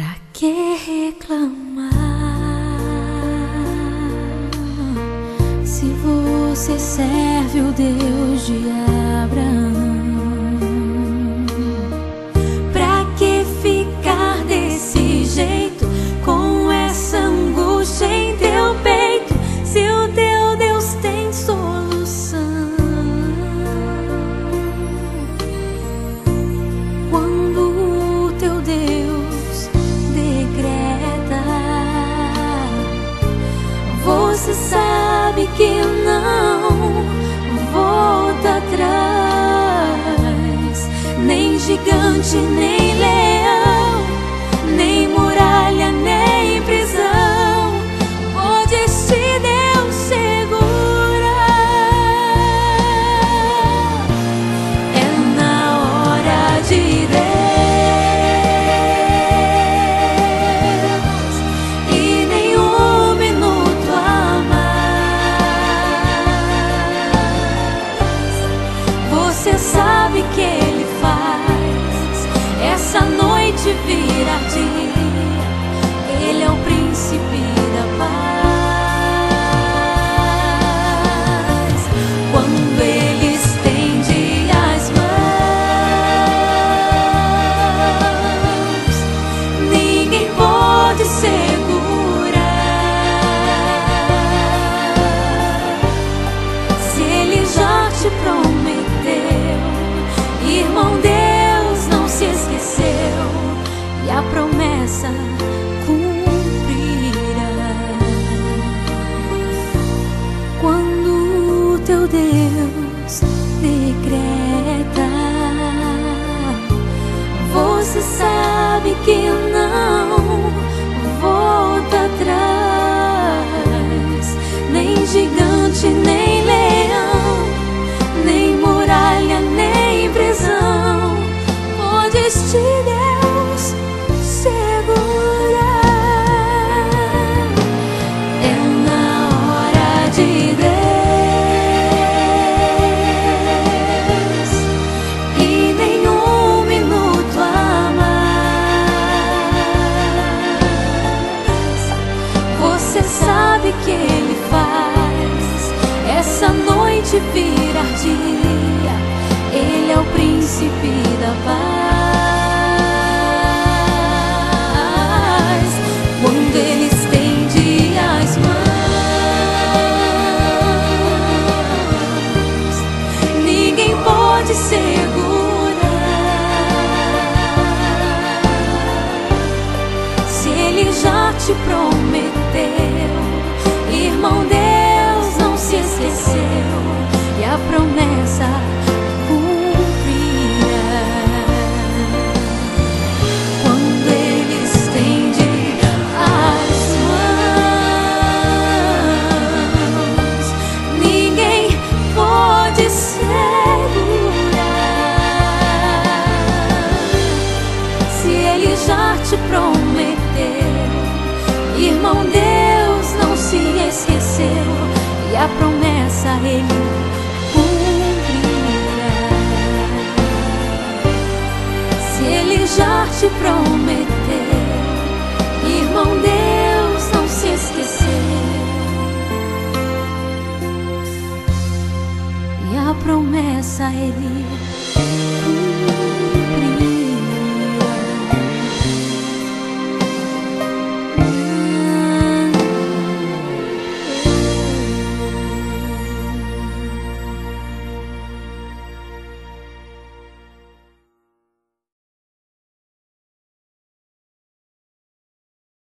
Pra que reclamar se você serve o Deus de Abraão? Pra que ficar desse jeito, com essa angústia em teu peito, se o teu Deus tem solução? Quando o teu Deus decreta, você sabe que não volta atrás. Nem gigante, nem leão, nem muralha, nem prisão pode este Deus segurar. É na hora de Deus e nem um minuto a mais. Você sabe que Ele faz essa noite virar dia. Ele é o príncipe da paz. Quando Ele estende as mãos, ninguém pode segurar. Se Ele já te prometeu, irmão, Deus não se esqueceu e a promessa cumprirá. Quando o teu Deus decreta, você sabe que não volta atrás. Nem gigante, nem leão, nem muralha, nem prisão pode este Deus segurar. É na hora de Deus e nem um minuto a mais. Você sabe que Ele faz essa noite virar dia. Ele é o príncipe da paz. Quando Ele estende as mãos, ninguém pode segurar. Se Ele já te prometeu, irmão, Deus não se esqueceu e a promessa cumprirá. Quando Ele estende as mãos, ninguém pode segurar. Se Ele já te prometeu, irmão, Deus não se esqueceu e a promessa Ele cumprirá. Se Ele já te prometeu, irmão, Deus não se esqueceu e a promessa Ele